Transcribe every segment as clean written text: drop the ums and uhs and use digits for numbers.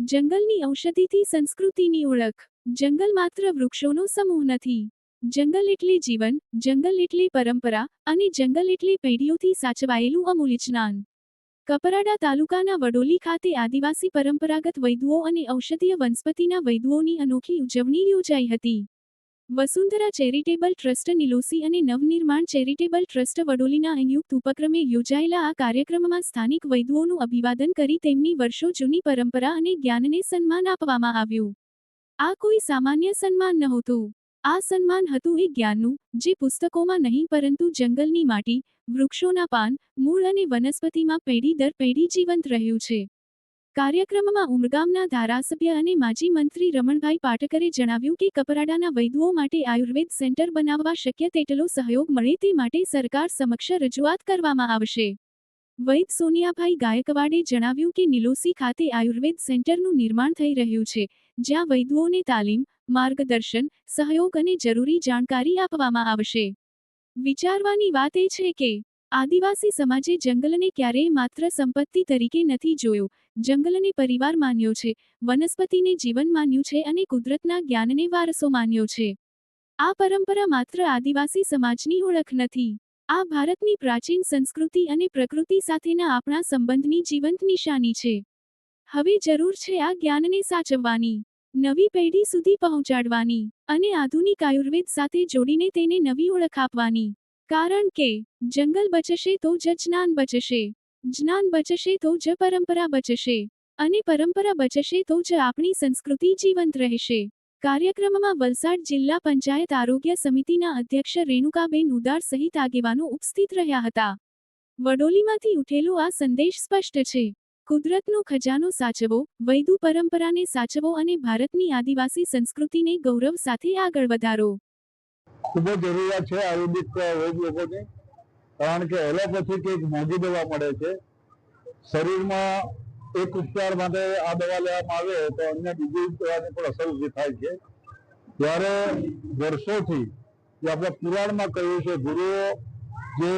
જંગલની ઔષધિથી સંસ્કૃતિની ઓળખ. જંગલ માત્ર વૃક્ષોનો સમૂહ નથી. જંગલ એટલે જીવન, જંગલ એટલે પરંપરા, અને જંગલ એટલે પેઢીઓથી સાચવાયેલું અમૂલ્ય જ્ઞાન. કપરાડા તાલુકાના વડોલી ખાતે આદિવાસી પરંપરાગત વૈદુઓ અને ઔષધીય વનસ્પતિના વૈદુઓની અનોખી ઉજવણી યોજાઈ હતી. વસુંધરા ચેરિટેબલ ટ્રસ્ટ નિલોસી અને નવનિર્માણ ચેરિટેબલ ટ્રસ્ટ વડોલીના સંયુક્ત ઉપક્રમે યોજાયેલા આ કાર્યક્રમમાં સ્થાનિક વૈદુઓનું અભિવાદન કરી તેમની વર્ષો જૂની પરંપરા અને જ્ઞાનને સન્માન આપવામાં આવ્યું. આ કોઈ સામાન્ય સન્માન નહોતું. આ સન્માન હતું એ જ્ઞાનનું, જે પુસ્તકોમાં નહીં પરંતુ જંગલની માટી, વૃક્ષોના પાન, મૂળ અને વનસ્પતિમાં પેઢી દર પેઢી જીવંત રહ્યું છે. કાર્યક્રમમાં ઉમરગામના ધારાસભ્ય અને માજી મંત્રી રમણભાઈ પાટકરે જણાવ્યું કે કપરાડાના વૈદુઓ માટે આયુર્વેદ સેન્ટર બનાવવા શક્ય તેટલો સહયોગ મળે તે માટે સરકાર સમક્ષ રજૂઆત કરવામાં આવશે. વૈદ સોનિયાભાઈ ગાયકવાડે જણાવ્યું કે નિલોસી ખાતે આયુર્વેદ સેન્ટરનું નિર્માણ થઈ રહ્યું છે, જ્યાં વૈદુઓને તાલીમ, માર્ગદર્શન, સહયોગ અને જરૂરી જાણકારી આપવામાં આવશે. વિચારવાની વાત એ છે કે આદિવાસી સમાજે જંગલને ક્યારેય માત્ર સંપત્તિ તરીકે નથી જોયું. જંગલને પરિવાર માન્યો છે, વનસ્પતિને જીવન માન્યું છે અને કુદરતના જ્ઞાનને વારસો માન્યો છે. આ પરંપરા માત્ર આદિવાસી સમાજની ઓળખ નથી. આ ભારતની પ્રાચીન સંસ્કૃતિ અને પ્રકૃતિ સાથેના આપણા સંબંધની જીવંત નિશાની છે. હવે જરૂર છે આ જ્ઞાનને સાચવવાની, નવી પેઢી સુધી પહોંચાડવાની, અને આધુનિક આયુર્વેદ સાથે જોડીને તેને નવી ઓળખ આપવાની. કારણ કે જંગલ બચશે તો જ જ્ઞાન બચશે, જ્ઞાન બચશે તો જ પરંપરા બચશે, અને પરંપરા બચશે તો જ આપણી સંસ્કૃતિ જીવંત રહેશે. કાર્યક્રમમાં વલસાડ જિલ્લા પંચાયત આરોગ્ય સમિતિના અધ્યક્ષ રેણુકાબેન ઉદાર સહિત આગેવાનો ઉપસ્થિત રહ્યા હતા. વડોલીમાંથી ઉઠેલો આ સંદેશ સ્પષ્ટ છે. કુદરતનો ખજાનો સાચવો, વૈદુ પરંપરાને સાચવો અને ભારતની આદિવાસી સંસ્કૃતિને ગૌરવ સાથે આગળ વધારો. ખૂબ જ જરૂરિયાત છે આયુર્વેદિક વૈદ લોકોની, કારણ કે એલોપેથી કે એક મોંઘી દવા મળે છે. શરીરમાં એક ઉપચાર માટે આ દવા લેવામાં આવે તો અન્ય બીજી દવાની પણ અસર ઊભી થાય છે. ત્યારે વર્ષોથી જે આપણે પુરાણમાં કહ્યું છે, ગુરુઓ જે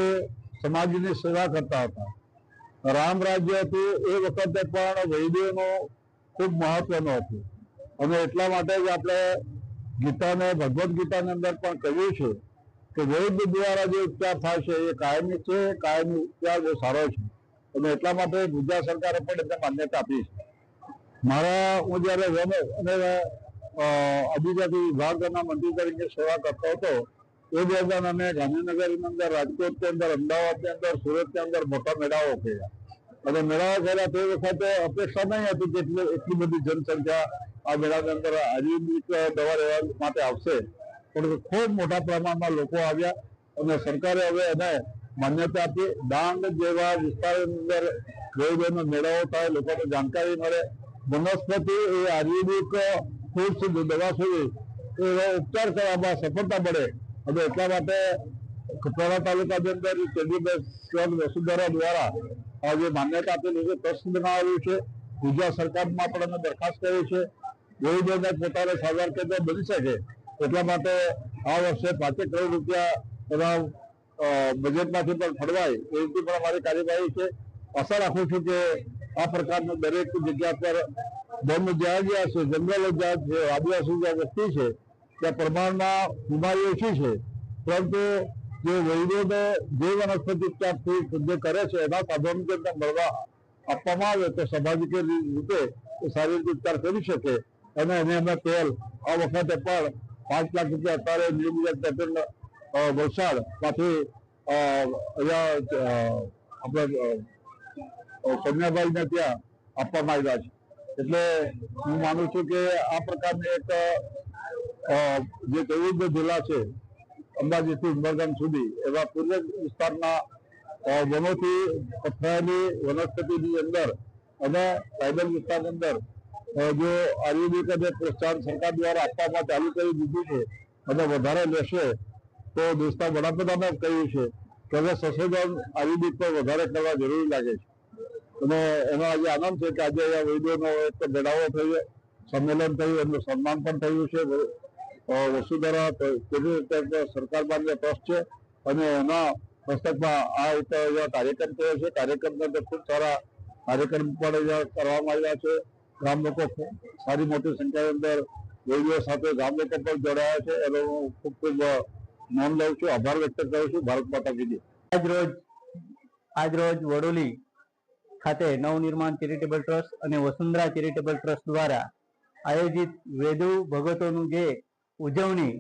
સમાજની સેવા કરતા હતા, રામ રાજ્ય હતું એ વખતે પણ વૈદોનું ખૂબ મહત્વનું હતું. અને એટલા માટે જ આપણે ગીતાને ભગવદ્ ગીતાની અંદર પણ કહ્યું છે કે વૈદ દ્વારા જે ઉપચાર થાય છે એ કાયમી છે, કાયમી ઉપચાર બહુ સારો છે. અને એટલા માટે ગુજરાત સરકારે પણ એને માન્યતા આપી છે. હું જ્યારે વન અને આદિજાતિ વિભાગના મંત્રી તરીકે સેવા કરતો હતો એ દરમિયાન અમે ગાંધીનગરની અંદર, રાજકોટની અંદર, અમદાવાદની અંદર, સુરતની અંદર મોટા મેળાઓ કર્યા. અને મેળાઓ કર્યા તે વખતે અપેક્ષા નહીં હતી કે એટલી બધી જનસંખ્યા આ મેળાની અંદર આયુર્વેદિક દવા લેવા માટે આવશે. પણ ખૂબ મોટા પ્રમાણમાં લોકો આવ્યા અને સરકારે હવે એને માન્યતા આપી. ડાંગ જેવા વિસ્તારોની અંદર વૈદોનો મેળાઓ થાય, લોકોને જાણકારી મળે, વનસ્પતિ એ આયુર્વેદિક ફૂડ સુધી, દવા સુધી એવો ઉપચાર કરવામાં સફળતા મળે. અને એટલા માટે કપરાડા તાલુકાની અંદર કેન્દ્રીય વસુંધરા દ્વારા આ જે માન્યતા આપેલી છે, ટ્રસ્ટ બનાવેલું છે. ગુજરાત સરકારમાં પણ અમે દરખાસ્ત કરી છે. વૈદોને પોતાને સારવાર કેન્દ્ર બની શકે એટલા માટે આ વર્ષે 5 કરોડ રૂપિયા એના બજેટમાંથી પણ ફળવાય એ રીતે પણ અમારી કાર્યવાહી છે. આશા રાખું છું કે આ પ્રકારનું દરેક જગ્યા પર વન જ્યાં જ્યાં છે, જંગલો જ્યાં છે, આદિવાસી જ્યાં વસ્તી છે ત્યાં પ્રમાણમાં બીમારી ઓછી છે. પરંતુ જે વૈદોને જે વનસ્પતિ ઉપચારથી જે કરે છે એના સાધનો જો મળવા આપવામાં આવે તો સ્વાભાવિક રીતે સારી રીતે ઉપચાર કરી શકે. અને એને અમે પહેલ આ વખતે પણ 5 લાખ રૂપિયા અત્યારે નિયમિત પેટર્ન વલસાડમાંથી અહીંયા આપણે સોનિયાભાઈને ત્યાં આપવામાં આવ્યા છે. એટલે હું માનું છું કે આ પ્રકારની એક જે 14 જિલ્લા છે, અંબાજીથી ઉમરગામ સુધી, એવા પૂર્વ વિસ્તારના વનોથી પથરાયેલી વનસ્પતિની અંદર અને ટ્રાઇબલ વિસ્તારની અંદર જો આયુર્વેદિક અને પ્રોત્સાહન સરકાર દ્વારા આપવામાં ચાલુ કરી દીધું છે અને વધારે લેશે તો દેશના વડાપ્રધાને કહ્યું છે કે હવે સંશોધન આયુર્વેદિક પર વધારે કરવા જરૂરી લાગે છે. અને એનો આજે આનંદ છે કે આજે અહીંયા વૈદોનો એક મેળાવો થયો, સંમેલન થયું, એમનું સન્માન પણ થયું છે. વસુંધરા સરકાર માન્ય ટ્રસ્ટ છે અને એના પુસ્તકમાં આ એક કાર્યક્રમ થયો છે. કાર્યક્રમની અંદર ખૂબ સારા કાર્યક્રમ પણ અહીંયા કરવામાં આવ્યા છે. ગામ લોકો સારી મોટી સંખ્યાની અંદર વૈદીઓ સાથે ગામ લોકો પણ જોડાયા છે એનો હું ખૂબ ખૂબ નોંધ લઉં છું, આભાર વ્યક્ત કરું છું. ભારત માતા કી જય. આજરોજ વડોલી ખાતે નવનિર્માણ ચેરિટેબલ ટ્રસ્ટ અને વસુંધરા ચેરિટેબલ ટ્રસ્ટ દ્વારા આયોજિત વેદુ ભગતોનું જે ઉજવણી,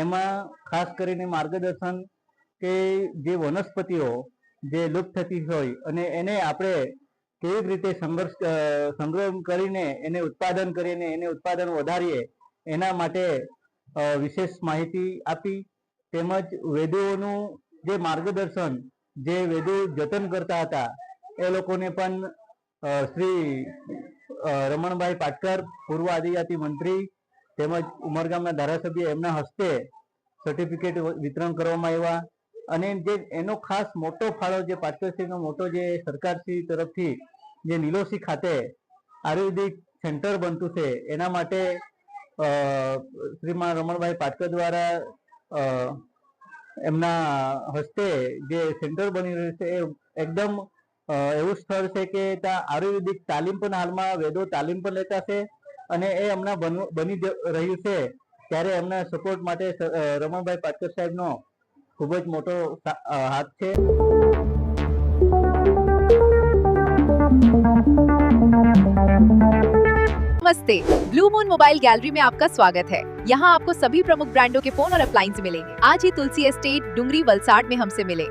એમાં ખાસ કરીને માર્ગદર્શન કે જે વનસ્પતિઓ જે લુપ્ત થતી હોય અને એને આપણે કેવી રીતે સંગ્રહ કરીને એને ઉત્પાદન વધારીએ એના માટે વિશેષ માહિતી આપી. તેમજ વેદોનું જે માર્ગદર્શન, જે વેદો જતન કરતા હતા એ લોકોને પણ શ્રી રમણભાઈ પાટકર, પૂર્વ આદિજાતિ મંત્રી તેમજ ઉમરગામના ધારાસભ્ય, એમના હસ્તે સર્ટિફિકેટ વિતરણ કરવામાં આવ્યા. અને જે એનો ખાસ મોટો ફાળો, જે પાટકરશ્રીનો મોટો જે સરકારશ્રી તરફથી જે નિલોસી ખાતે આયુર્વેદિક સેન્ટર બનતું છે એના માટે શ્રીમાન રમણભાઈ પાટકર દ્વારા એમના હસ્તે જે સેન્ટર બની રહ્યું છે એ એકદમ એવું સ્થળ છે કે ત્યાં આયુર્વેદિક તાલીમ પણ, હાલમાં વેદો તાલીમ પણ લેતા છે અને એ હમણાં બની રહ્યું છે. ત્યારે એમના સપોર્ટ માટે રમણભાઈ પાટકર સાહેબનો ખૂબ જ મોટો હાથ છે. नमस्ते, ब्लू मून मोबाइल गैलरी में आपका स्वागत है। यहाँ आपको सभी प्रमुख ब्रांडों के फोन और अप्लायंस मिलेंगे। आज ही तुलसी एस्टेट, डुंगरी, वलसाड में हमसे मिले।